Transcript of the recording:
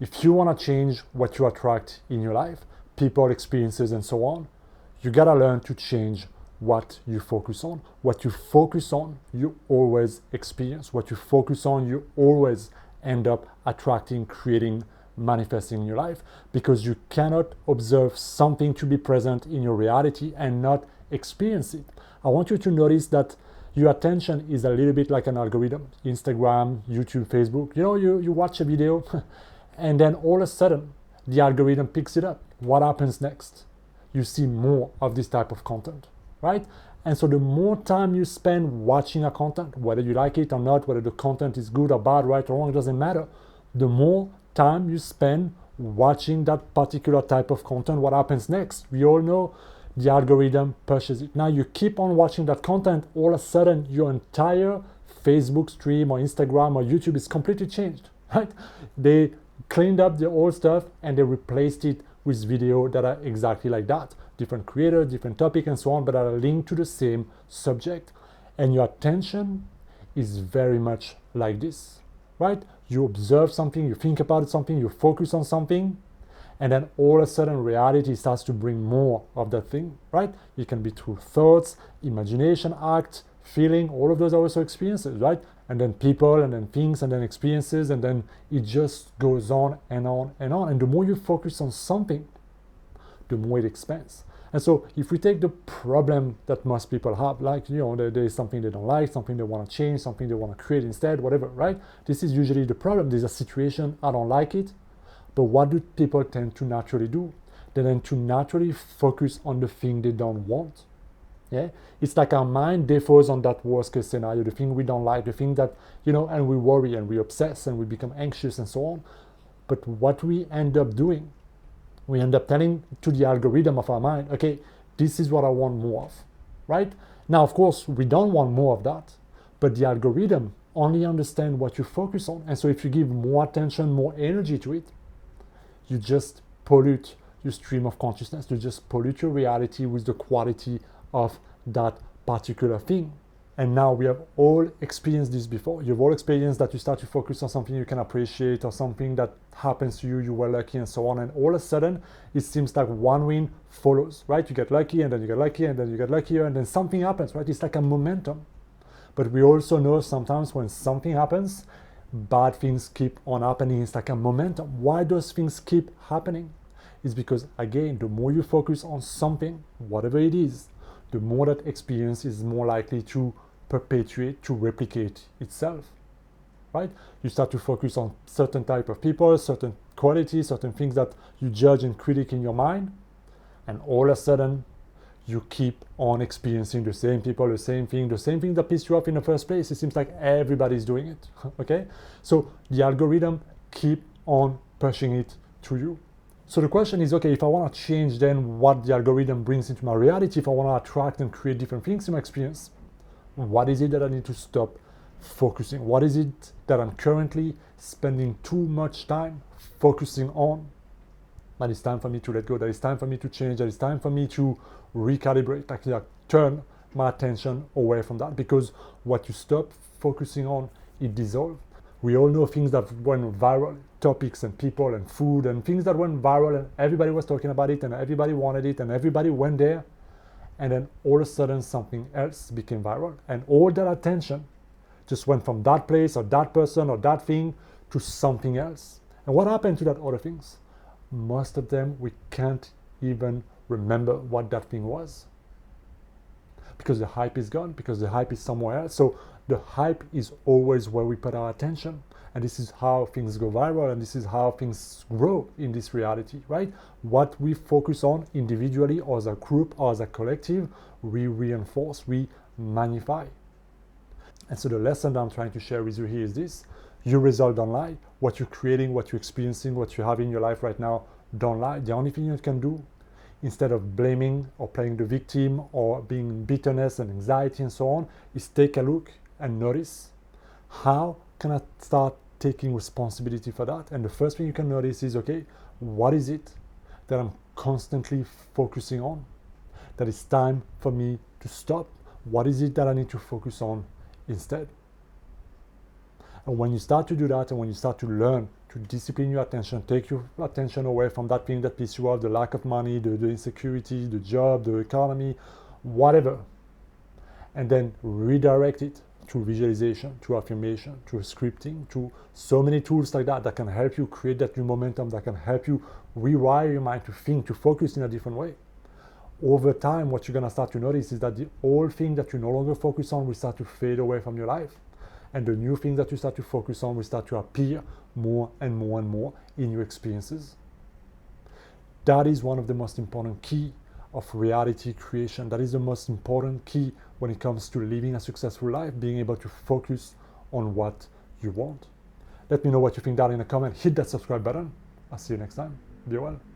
if you want to change what you attract in your life, people, experiences, and so on, you got to learn to change what you focus on. What you focus on, you always experience. What you focus on, you always end up attracting, creating, manifesting in your life, because you cannot observe something to be present in your reality and not experience it. I want you to notice that your attention is a little bit like an algorithm. Instagram, YouTube, Facebook. You know, you watch a video and then all of a sudden the algorithm picks it up. What happens next? You see more of this type of content, right? And so the more time you spend watching a content, whether you like it or not, whether the content is good or bad, right or wrong, it doesn't matter. The more time you spend watching that particular type of content, what happens next? We all know the algorithm pushes it. Now you keep on watching that content, all of a sudden your entire Facebook stream or Instagram or YouTube is completely changed, right? They cleaned up the old stuff and they replaced it with videos that are exactly like that. Different creators, different topic and so on, but are linked to the same subject. And your attention is very much like this, right? You observe something, you think about something, you focus on something, and then all of a sudden reality starts to bring more of that thing, right? It can be through thoughts, imagination, act, feeling, all of those are also experiences, right? And then people, and then things, and then experiences, and then it just goes on and on and on. And the more you focus on something, the more it expands. And so if we take the problem that most people have, like, you know, there is something they don't like, something they want to change, something they want to create instead, whatever, right? This is usually the problem. There's a situation, I don't like it. But what do people tend to naturally do? They tend to naturally focus on the thing they don't want. Yeah, it's like our mind defaults on that worst case scenario, the thing we don't like, the thing that, you know, and we worry and we obsess and we become anxious and so on. But what we end up doing, we end up telling to the algorithm of our mind, okay, this is what I want more of, right? Now, of course, we don't want more of that, but the algorithm only understands what you focus on. And so if you give more attention, more energy to it, you just pollute your stream of consciousness. You just pollute your reality with the quality of that particular thing. And now we have all experienced this before. You've all experienced that you start to focus on something you can appreciate or something that happens to you, you were lucky and so on. And all of a sudden, it seems like one win follows, right? You get lucky and then you get lucky and then you get luckier and then something happens, right? It's like a momentum. But we also know sometimes when something happens, bad things keep on happening. It's like a momentum. Why those things keep happening? It's because, again, the more you focus on something, whatever it is, the more that experience is more likely to perpetuate, to replicate itself, right? You start to focus on certain type of people, certain qualities, certain things that you judge and critique in your mind, and all of a sudden, you keep on experiencing the same people, the same thing that pissed you off in the first place. It seems like everybody's doing it, okay? So the algorithm keep on pushing it to you. So the question is, okay, if I want to change then what the algorithm brings into my reality, if I want to attract and create different things in my experience, what is it that I need to stop focusing? What is it that I'm currently spending too much time focusing on? That it's time for me to let go, that it's time for me to change, that it's time for me to recalibrate, actually turn my attention away from that, because what you stop focusing on, it dissolves. We all know things that went viral, topics and people and food and things that went viral and everybody was talking about it and everybody wanted it and everybody went there, and then all of a sudden something else became viral and all that attention just went from that place or that person or that thing to something else. And what happened to that other things? Most of them we can't even remember what that thing was, because the hype is gone, because the hype is somewhere else. So the hype is always where we put our attention, and this is how things go viral, and this is how things grow in this reality, right? What we focus on individually or as a group or as a collective, we reinforce, we magnify. And so the lesson that I'm trying to share with you here is this: your result don't lie. What you're creating, what you're experiencing, what you have in your life right now don't lie. The only thing you can do, instead of blaming or playing the victim or being in bitterness and anxiety and so on, is take a look and notice, how can I start taking responsibility for that? And the first thing you can notice is, okay, what is it that I'm constantly focusing on that it's time for me to stop? What is it that I need to focus on instead? And when you start to do that, and when you start to learn to discipline your attention, take your attention away from that thing that pisses you off, the lack of money, the insecurity, the job, the economy, whatever, and then redirect it to visualization, to affirmation, to scripting, to so many tools like that that can help you create that new momentum, that can help you rewire your mind to think, to focus in a different way. Over time, what you're going to start to notice is that the old thing that you no longer focus on will start to fade away from your life. And the new thing that you start to focus on will start to appear more and more and more in your experiences. That is one of the most important key of reality creation. That is the most important key when it comes to living a successful life, being able to focus on what you want. Let me know what you think down in the comment. Hit that subscribe button. I'll see you next time. Be well.